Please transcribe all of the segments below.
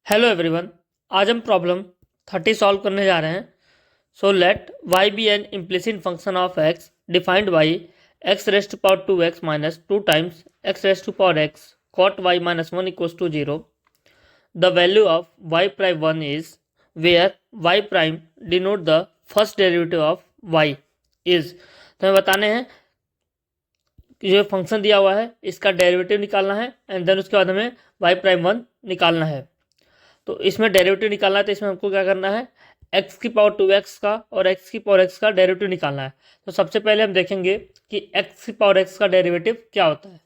Hello everyone. आज हम problem 30 solve करने जा रहे हैं। So let y be an implicit function of x defined by x raised to power 2x minus 2 times x raised to power x cot y minus 1 equals to 0। The value of y prime 1 is where y prime denote the first derivative of y is. तो हमें बताने हैं कि जो function दिया हुआ है इसका डेरिवेटिव निकालना है एंड देन उसके बाद हमें y प्राइम 1 निकालना है। तो इसमें डेरिवेटिव निकालना है तो इसमें हमको क्या करना है, x की पावर 2x का और x की पावर x का डेरिवेटिव निकालना है। तो सबसे पहले हम देखेंगे कि x की पावर x का डेरिवेटिव क्या होता है।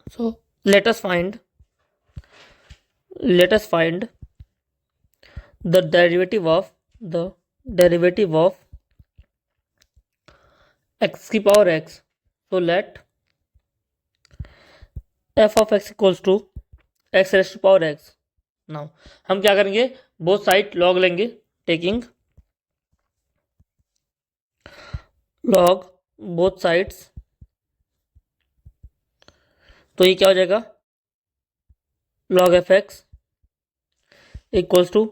So let us find the derivative of x की power x। So let f of x equals to x raised to power x। Now हम क्या करेंगे, बोथ साइड लॉग लेंगे, टेकिंग लॉग बोथ साइड्स। तो ये क्या हो जाएगा, log F x equals to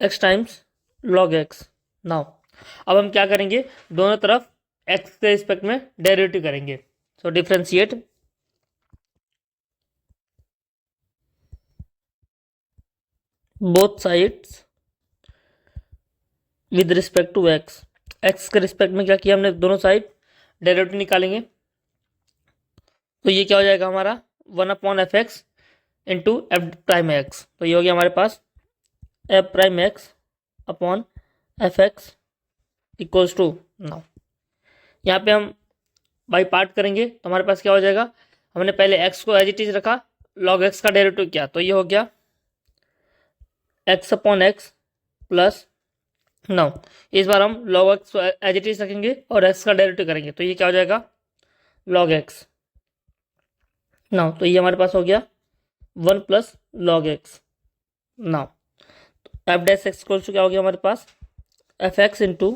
X times log X. Now अब हम क्या करेंगे, दोनों तरफ एक्स के रिस्पेक्ट में डेरिवेटिव करेंगे। So differentiate both sides with respect to X. X के रिस्पेक्ट में क्या किया हमने, दोनों साइड डेरिवेटिव निकालेंगे। तो ये क्या हो जाएगा हमारा 1/f(x) into F prime x. तो ये हो गया हमारे पास f prime x upon f x equals to. Now यहाँ पे हम बाई पार्ट करेंगे तो हमारे पास क्या हो जाएगा, हमने पहले x को एज इट इज रखा, log x का डेरिवेटिव किया, तो ये हो गया x upon x plus. Now इस बार हम log x को एज इट इज रखेंगे और x का डेरिवेटिव करेंगे, तो ये क्या हो जाएगा log x। नाउ तो ये हमारे पास हो गया 1 plus log x। Now f dash x equals to क्या हो गया हमारे पास f x into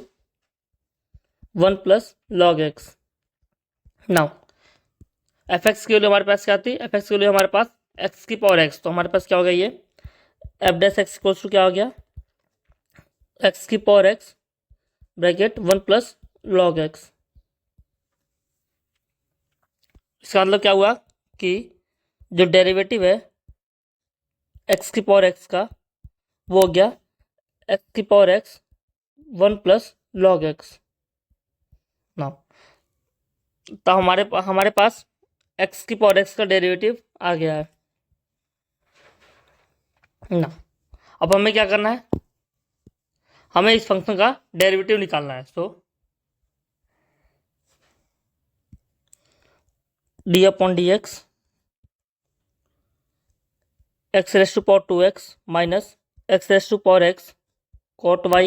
1 plus log x। Now f x के लिए हमारे पास क्या आती है, एफ एक्स के लिए हमारे पास एक्स की पावर एक्स। तो हमारे पास क्या हो गया, ये F dash x equals to क्या हो गया एक्स की power X bracket 1 plus log x। इसका मतलब क्या हुआ कि जो डेरिवेटिव है एक्स की पावर एक्स का वो हो गया एक्स की power x 1 plus log x। Now तो हमारे पास एक्स की पावर एक्स का डेरिवेटिव आ गया है ना। अब हमें क्या करना है, हमें इस फंक्शन का डेरिवेटिव निकालना है। So d upon d x x raise to power 2x minus x raise to power x cot y,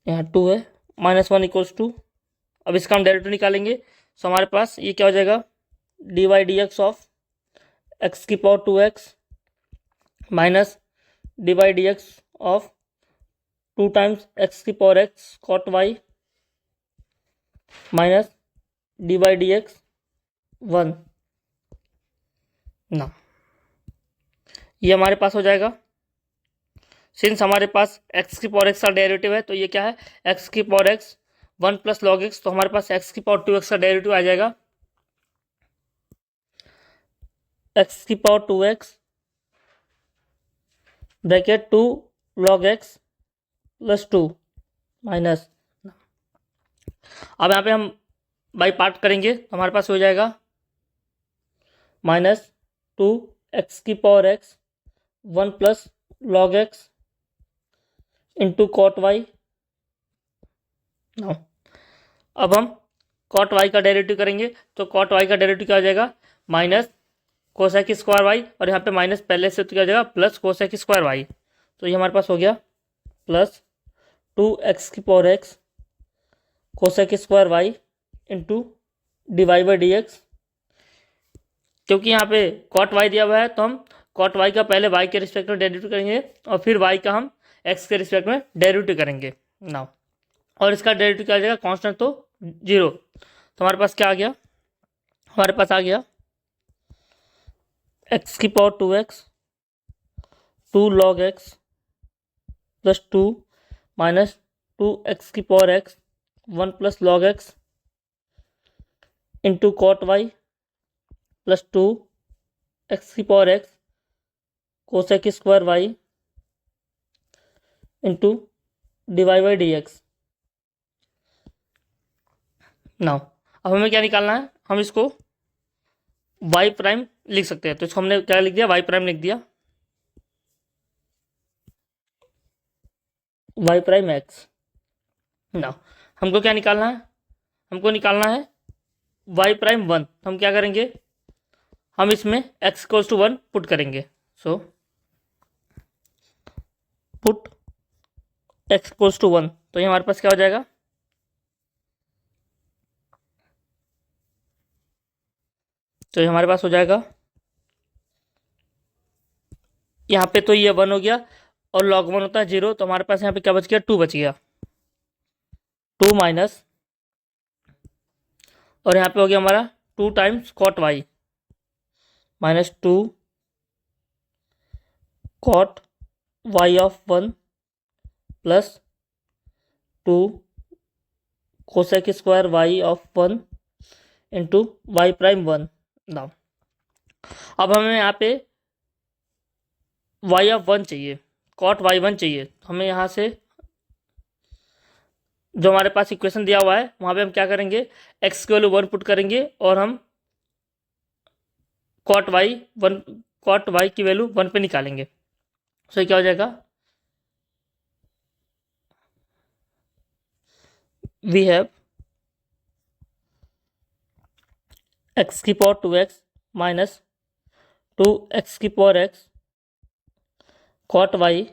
यहाँ 2 है, माइनस 1 इक्वल्स टू। अब इसका हम डेरिवेटिव निकालेंगे। सो हमारे पास ये क्या हो जाएगा, d y d x of x की power 2x minus d y d x of 2 times x की power x cot y minus d y d x 1। ना ये हमारे पास हो जाएगा, सिंस हमारे पास x की पावर x का डेरिवेटिव है तो ये क्या है x की power x 1 plus log x। तो हमारे पास x की पावर 2x का डेरिवेटिव आ जाएगा x की power 2x bracket 2 log x plus 2 minus. अब यहाँ पे हम बाई पार्ट करेंगे तो हमारे पास हो जाएगा माइनस 2 एक्स की power x 1 plus log x into cot Y. Now अब हम कॉट वाई का डेरिवेटिव करेंगे तो कॉट वाई का डेरिवेटिव क्या हो जाएगा, माइनस कोसेक स्क्वायर वाई, और यहाँ पे माइनस पहले से तो क्या हो जाएगा प्लस कोसेक स्क्वायर वाई। तो ये हमारे पास हो गया प्लस 2x की power x cosec square Y into D Y by D X. क्योंकि यहाँ पे कॉट वाई दिया हुआ है तो हम कॉट वाई का पहले वाई के रिस्पेक्ट में डेरिवेटिव करेंगे और फिर वाई का हम एक्स के रिस्पेक्ट में डेरिवेटिव करेंगे। नाउ और इसका डेरिवेटिव क्या आ जाएगा, कांस्टेंट तो 0। तो हमारे पास क्या आ गया, हमारे पास आ गया एक्स की power 2x 2 log x plus 2 minus 2x की power x 1 plus log x into cot y plus 2 x की power x cosec square Y into d y by D x. Now अब हमें क्या निकालना है, हम इसको y प्राइम लिख सकते हैं। तो इसको हमने क्या लिख दिया, y प्राइम लिख दिया, y प्राइम एक्स। नाउ हमको क्या निकालना है, हमको निकालना है y प्राइम 1। हम क्या करेंगे, हम इसमें x इक्वल्स टू 1 पुट करेंगे। So put x equals to 1, तो ये हमारे पास क्या हो जाएगा, तो ये हमारे पास हो जाएगा यहाँ पे, तो ये 1 हो गया और log 1 होता है 0, तो हमारे पास यहाँ पे क्या बच गया, 2 बच गया, 2 माइनस, और यहाँ पे हो गया हमारा 2 times cot Y minus 2 cot Y of 1 plus 2 cosec square Y of 1 into Y prime 1। Now अब हमें यहाँ पे वाई ऑफ 1 चाहिए, कॉट वाई 1 चाहिए। तो हमें यहाँ से जो हमारे पास इक्वेशन दिया हुआ है वहाँ पे हम क्या करेंगे, x की वैल्यू 1 पुट करेंगे और हम कॉट वाई की वैल्यू 1 पे निकालेंगे। सो ये क्या हो जाएगा, वी हैव x की पावर 2x माइनस 2x की power x cot Y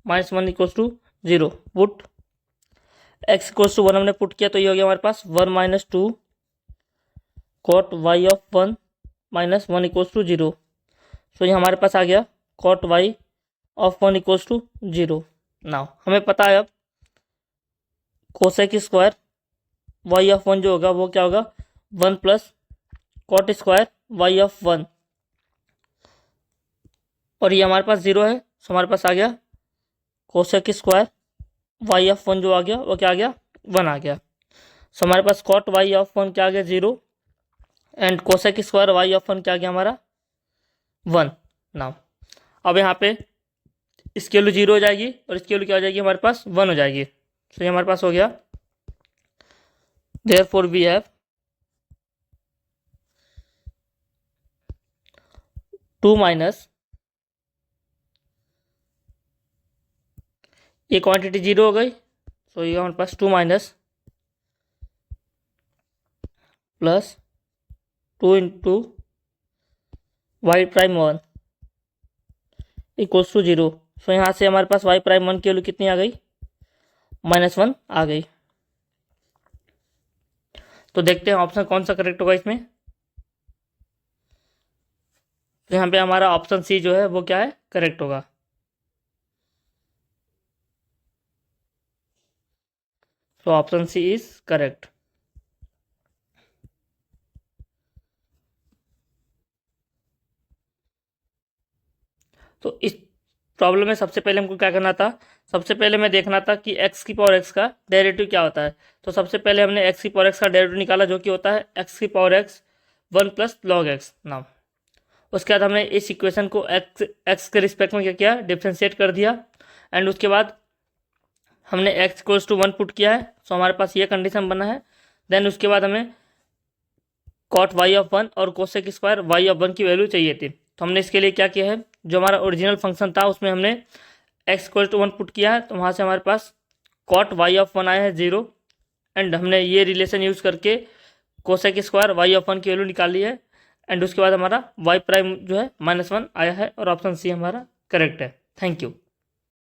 minus 1 equals to 0। Put x equals to 1 हमने पुट किया, तो ये हो गया हमारे पास 1 minus 2 cot Y of 1 minus 1 equals to 0। So ये हमारे पास आ गया cot Y of 1 equals to 0। Now हमें पता है अब कोसेक स्क्वायर वाई ऑफ 1 जो होगा वो क्या होगा, 1 plus cot square Y of 1, और ये हमारे पास 0 है। सो हमारे पास आ गया कोसेक स्क्वायर वाई ऑफ 1 जो आ गया वो क्या आ गया, 1 आ गया। सो हमारे पास कॉट वाई ऑफ 1 क्या आ गया, 0, and cosec square Y of 1 क्या आ गया हमारा, 1। नाउ अब यहाँ पे इसकी वैल्यू 0 हो जाएगी और इसकी वैल्यू क्या हो जाएगी, हमारे पास 1 हो जाएगी। सो ये हमारे पास हो गया, देयरफॉर वी हैव 2 माइनस, ये क्वांटिटी 0 हो गई, सो ये हमारे पास 2 minus plus 2 into Y prime 1 equals to 0। So यहाँ से हमारे पास वाई प्राइम 1 की वैल्यू कितनी आ गई, -1 आ गई। तो देखते हैं ऑप्शन कौन सा करेक्ट होगा इसमें। तो यहाँ पे हमारा ऑप्शन सी जो है वो क्या है, करेक्ट होगा। तो ऑप्शन सी इज करेक्ट। तो इस प्रॉब्लम में सबसे पहले हमको क्या करना था, सबसे पहले मैं देखना था कि x की पावर x का डेरिवेटिव क्या होता है। तो सबसे पहले हमने x की पावर x का डेरिवेटिव निकाला, जो कि होता है x की power x 1 plus log x। Now उसके बाद हमने इस इक्वेशन को x के रिस्पेक्ट में क्या किया, डिफ्रेंशिएट कर दिया, एंड उसके बाद हमने x इक्वल्स टू 1 पुट किया है। सो हमारे पास ये कंडीशन बना है। देन उसके बाद हमें कॉट वाई ऑफ 1 और कोसेक स्क्वायर वाई ऑफ 1 की वैल्यू चाहिए थी। तो हमने इसके लिए क्या किया है, जो हमारा ओरिजिनल फंक्शन था उसमें हमने x इक्वल टू 1 पुट किया है, तो वहाँ से हमारे पास कॉट वाई ऑफ 1 आया है 0, एंड हमने ये रिलेशन यूज़ करके कोसेक स्क्वायर वाई ऑफ 1 की वैल्यू निकाल ली है, एंड उसके बाद हमारा वाई प्राइम जो है -1 आया है, और ऑप्शन सी हमारा करेक्ट है। Thank you.